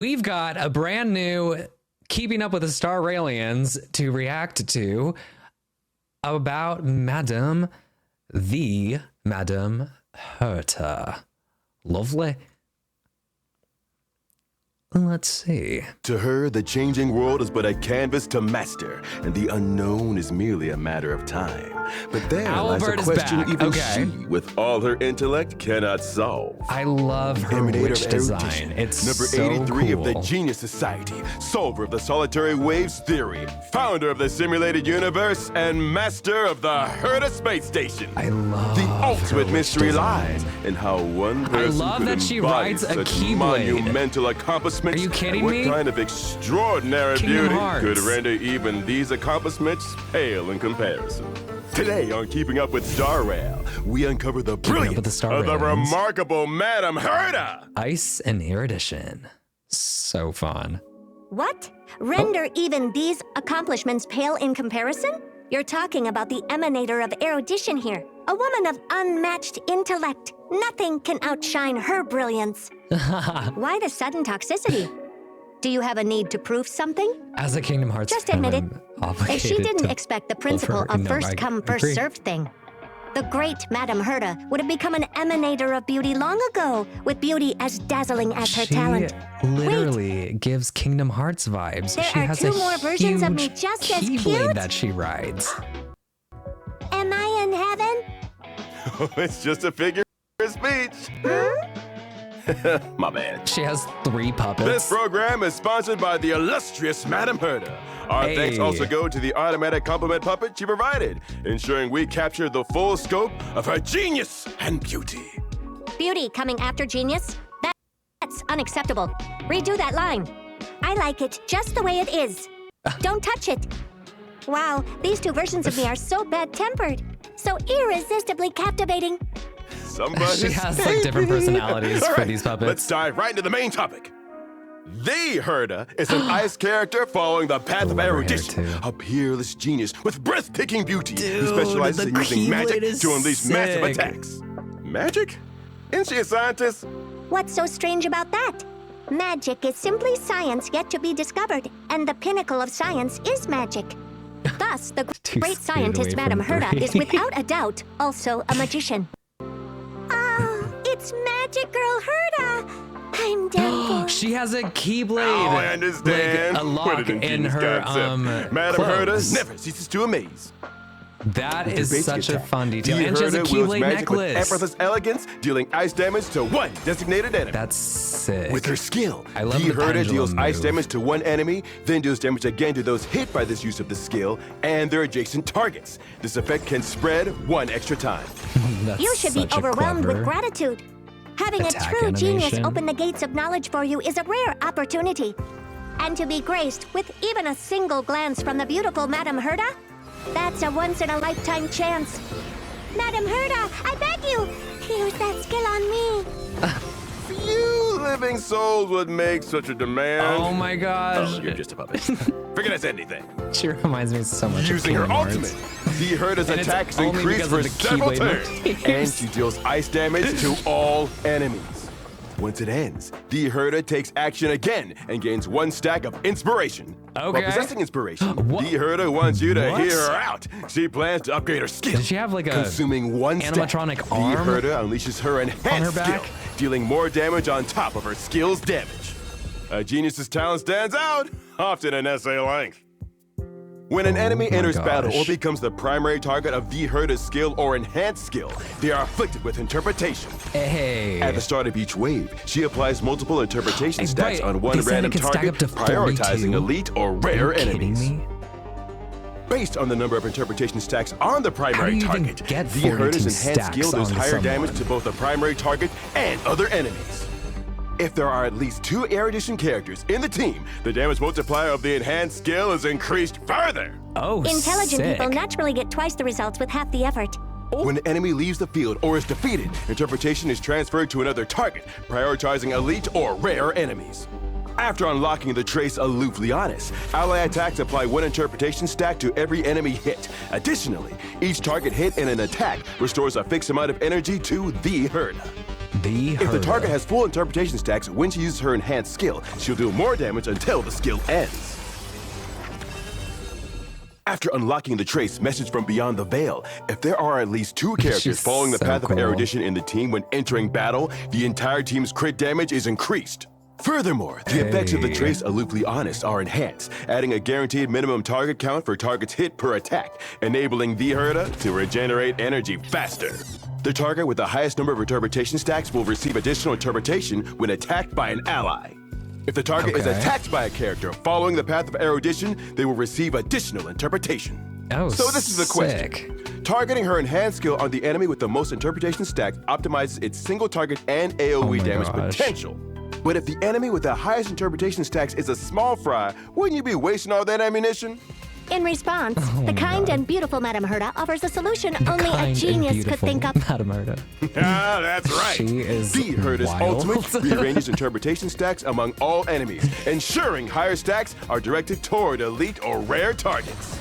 We've got a brand new Keeping Up with the Starrailians to react to about Madame Herta. Lovely. Let's see. To her, the changing world is but a canvas to master, and the unknown is merely a matter of time. But there lies a question even she, with all her intellect, cannot solve. I love her witch design. It's number so 83 cool. of the Genius Society, solver of the solitary waves theory, founder of the simulated universe, and master of the Herta space station. I love the ultimate mystery design. lies in how one person love could that she embody rides a such Keyblade. monumental accomplishments. Are you kidding and me? What kind of extraordinary Kingdom beauty Hearts. could render even these accomplishments pale in comparison? Today on Keeping Up with Starrail, we uncover the brilliance of the remarkable Madame Herta. Ice and Erudition. So fun. What? Render even these accomplishments pale in comparison? You're talking about the emanator of erudition here. A woman of unmatched intellect. Nothing can outshine her brilliance. Why the sudden toxicity? Do you have a need to prove something? As a Kingdom Hearts Just admit it. If she didn't to expect the principle of first come, first served thing, the great Madame Herta would have become an emanator of beauty long ago, with beauty as dazzling as her talent. Literally gives Kingdom Hearts vibes. There she are has two a more versions of me huge just as Keyblade cute. that she rides. Am I in heaven? It's just a figure of speech. My bad. She has 3 puppets. This program is sponsored by the illustrious Madame Herta. Our thanks also go to the automatic compliment puppet she provided, ensuring we capture the full scope of her genius and beauty. Beauty coming after genius? That's unacceptable. Redo that line. I like it just the way it is. Don't touch it. Wow, these two versions of me are so bad-tempered, so irresistibly captivating. She has like different personalities for these puppets. Let's dive right into the main topic. The Herta is an ice character following the path of erudition, a peerless genius with breathtaking beauty who specializes in using magic to unleash massive attacks. Magic? Isn't she a scientist? What's so strange about that? Magic is simply science yet to be discovered, and the pinnacle of science is magic. Thus, the great scientist Madame Herta is without a doubt also a magician. It's Magic Girl Herta! I'm down for... She has a Keyblade. Oh, I understand. Like a lock in her Madame Herta never ceases to amaze. That is such a fun detail. And she has a Keyblade necklace. With effortless elegance, dealing ice damage to one designated enemy. That's sick. With her skill, I love the the Herta deals pendulum ice move. damage to one enemy, then deals damage again to those hit by this use of the skill and their adjacent targets. This effect can spread one extra time. You should be overwhelmed with gratitude. Having a true genius open the gates of knowledge for you is a rare opportunity. And to be graced with even a single glance from the beautiful Madame Herta, that's a once-in-a-lifetime chance. Madame Herta, I beg you, use that skill on me. Few living souls would make such a demand. Oh my gosh. Oh, you're just a puppet. Forget I said anything. She reminds me so much Using of her Kingdom ultimate, Hearts. the Herta's And it's attacks only increase because for of the several Keyblade turns, motifs. and she deals ice damage to all enemies. Once it ends, the Herta takes action again and gains 1 stack of inspiration. Okay. While possessing inspiration, What? the Herta wants you to What? hear her out. She plans to upgrade her skill. Does she have like a consuming 1 stack? animatronic arm The Herta unleashes her enhanced her skill, back? dealing more damage on top of her skill's damage. A genius's talent stands out, often an essay length. When an enemy enters battle or becomes the primary target of the Herta's skill or enhanced skill, they are afflicted with interpretation. Hey. At the start of each wave, she applies multiple interpretation stacks on They one said random it can stack target, up to prioritizing 42? elite or Are rare you kidding enemies. me? Based on the number of interpretation stacks on the How do primary you even target, get the 42 Herta's enhanced stacks skill does onto higher damage someone? to both the primary target and other enemies. If there are at least 2 erudition characters in the team, the damage multiplier of the enhanced skill is increased further. Oh, Intelligent sick. people naturally get twice the results with half the effort. When an enemy leaves the field or is defeated, interpretation is transferred to another target, prioritizing elite or rare enemies. After unlocking the trace Aloof Leonis, ally attacks apply 1 interpretation stack to every enemy hit. Additionally, each target hit in an attack restores a fixed amount of energy to the Herta. If the target has full interpretation stacks when she uses her enhanced skill, she'll do more damage until the skill ends. After unlocking the trace message from beyond the veil, if there are at least 2 characters following the path of erudition in the team when entering battle, the entire team's crit damage is increased. Furthermore, the effects of the trace aloofly honest are enhanced, adding a guaranteed minimum target count for targets hit per attack, enabling the Herta to regenerate energy faster. The target with the highest number of interpretation stacks will receive additional interpretation when attacked by an ally. If the target is attacked by a character following the path of erudition, they will receive additional interpretation. Oh, so this is the question. Targeting her enhanced skill on the enemy with the most interpretation stacks optimizes its single target and AoE damage potential. But if the enemy with the highest interpretation stacks is a small fry, wouldn't you be wasting all that ammunition? In response, the kind and beautiful Madame Herta offers a solution only a genius could think of. Madame Herta. Ah, that's right. She is the Herta's ultimate rearranges interpretation stacks among all enemies, ensuring higher stacks are directed toward elite or rare targets.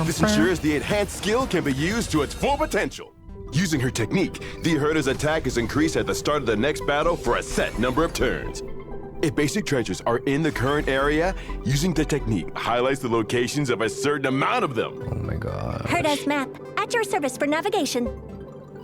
This ensures the enhanced skill can be used to its full potential. Using her technique, the Herta's attack is increased at the start of the next battle for a set number of turns. If basic treasures are in the current area, using the technique highlights the locations of a certain amount of them. Oh my god. Herta's map, at your service for navigation.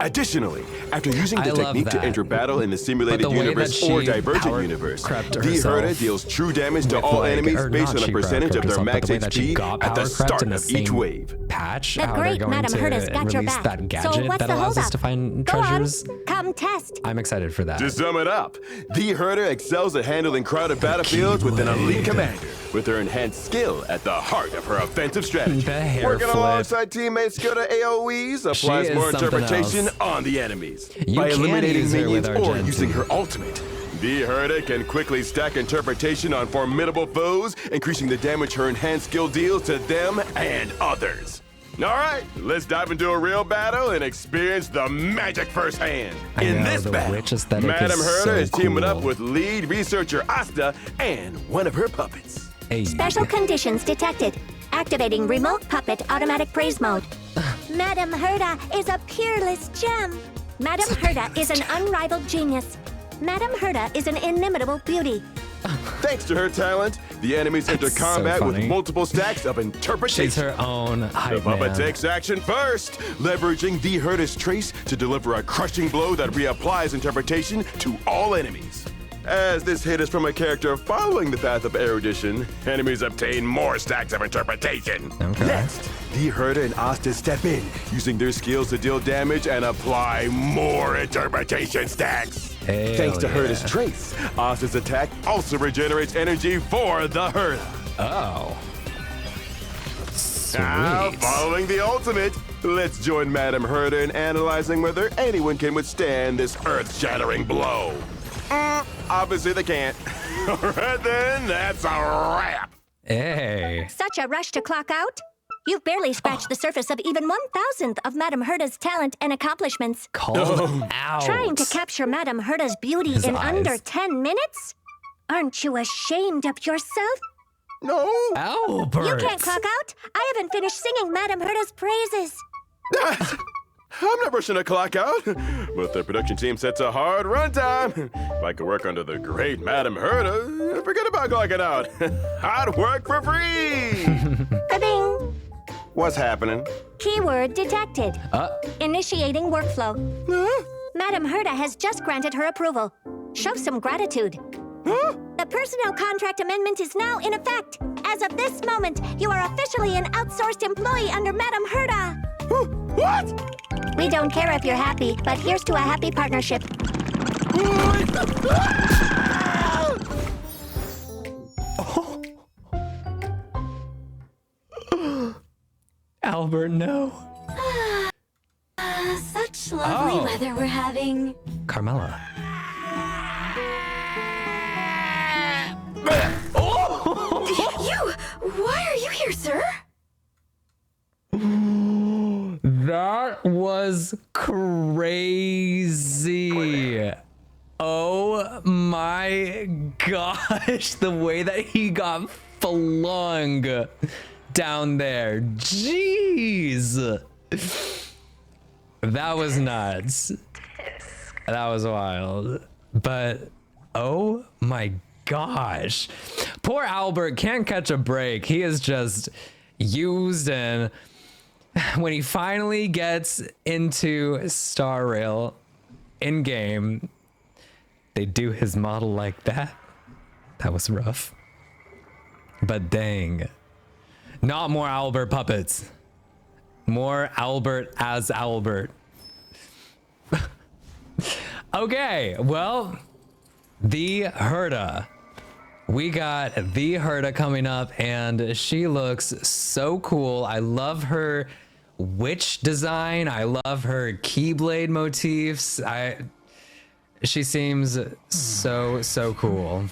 Additionally, after using the technique to enter battle in the simulated universe or divergent universe, the Herta deals true damage to all enemies based on a percentage of their max HP at the start of each wave. Patch, the great Madame Herta's got your back. That gadget that allows us to find treasures. Go on, come test. I'm excited for that. To sum it up, the Herta excels at handling crowded battlefields with an elite commander, with her enhanced skill at the heart of her offensive strategy. Working alongside teammates skilled at AoEs applies more interpretation on the enemies. By eliminating minions or using her ultimate, the Herta can quickly stack interpretation on formidable foes, increasing the damage her enhanced skill deals to them and others. All right, let's dive into a real battle and experience the magic firsthand. In this battle, Madame Herta is teaming up with lead researcher Asta and one of her puppets. Special conditions detected. Activating remote puppet automatic praise mode. Madame Herta is a peerless gem. Madame Herta is an unrivaled genius. Madame Herta is an inimitable beauty. Thanks to her talent, the enemies enter combat with multiple stacks of interpretation. She's her own hype The puppet takes action first, leveraging the Herta's trace to deliver a crushing blow that reapplies interpretation to all enemies. As this hit is from a character following the path of erudition, enemies obtain more stacks of interpretation. Next, the Herta and Asta step in, using their skills to deal damage and apply more interpretation stacks. Thanks to Herta's trace, Asta's attack also regenerates energy for the Herta. Oh. Sweet. Now, following the ultimate, let's join Madame Herta in analyzing whether anyone can withstand this earth-shattering blow. Obviously they can't. All right then, that's a wrap. Hey. Such a rush to clock out? You've barely scratched the surface of even 1,000th of Madame Herta's talent and accomplishments. Called out. Trying to capture Madame Herta's beauty in under 10 minutes? Aren't you ashamed of yourself? No. Albert. You can't clock out. I haven't finished singing Madame Herta's praises. I'm not rushing to clock out, but the production team sets a hard runtime. If I could work under the great Madame Herta, forget about clocking out. I'd work for free. Ba-bing. What's happening? Keyword detected. Initiating workflow. Madame Herta has just granted her approval. Show some gratitude. The personnel contract amendment is now in effect. As of this moment, you are officially an outsourced employee under Madame Herta. What? We don't care if you're happy, but here's to a happy partnership. Albert, no. Such lovely weather we're having. Carmela. You! Why are you here, sir? That was crazy. Oh my gosh, the way that he got flung down there. Jeez. That was nuts. Tisk. That was wild. But oh my gosh. Poor Albert can't catch a break. He is just used, and when he finally gets into Star Rail in game, they do his model like that. That was rough. But dang. Not more Albert puppets. More Albert as Albert. Okay, well, the Herta. We got the Herta coming up, and she looks so cool. I love her witch design. I love her keyblade motifs. She seems so cool.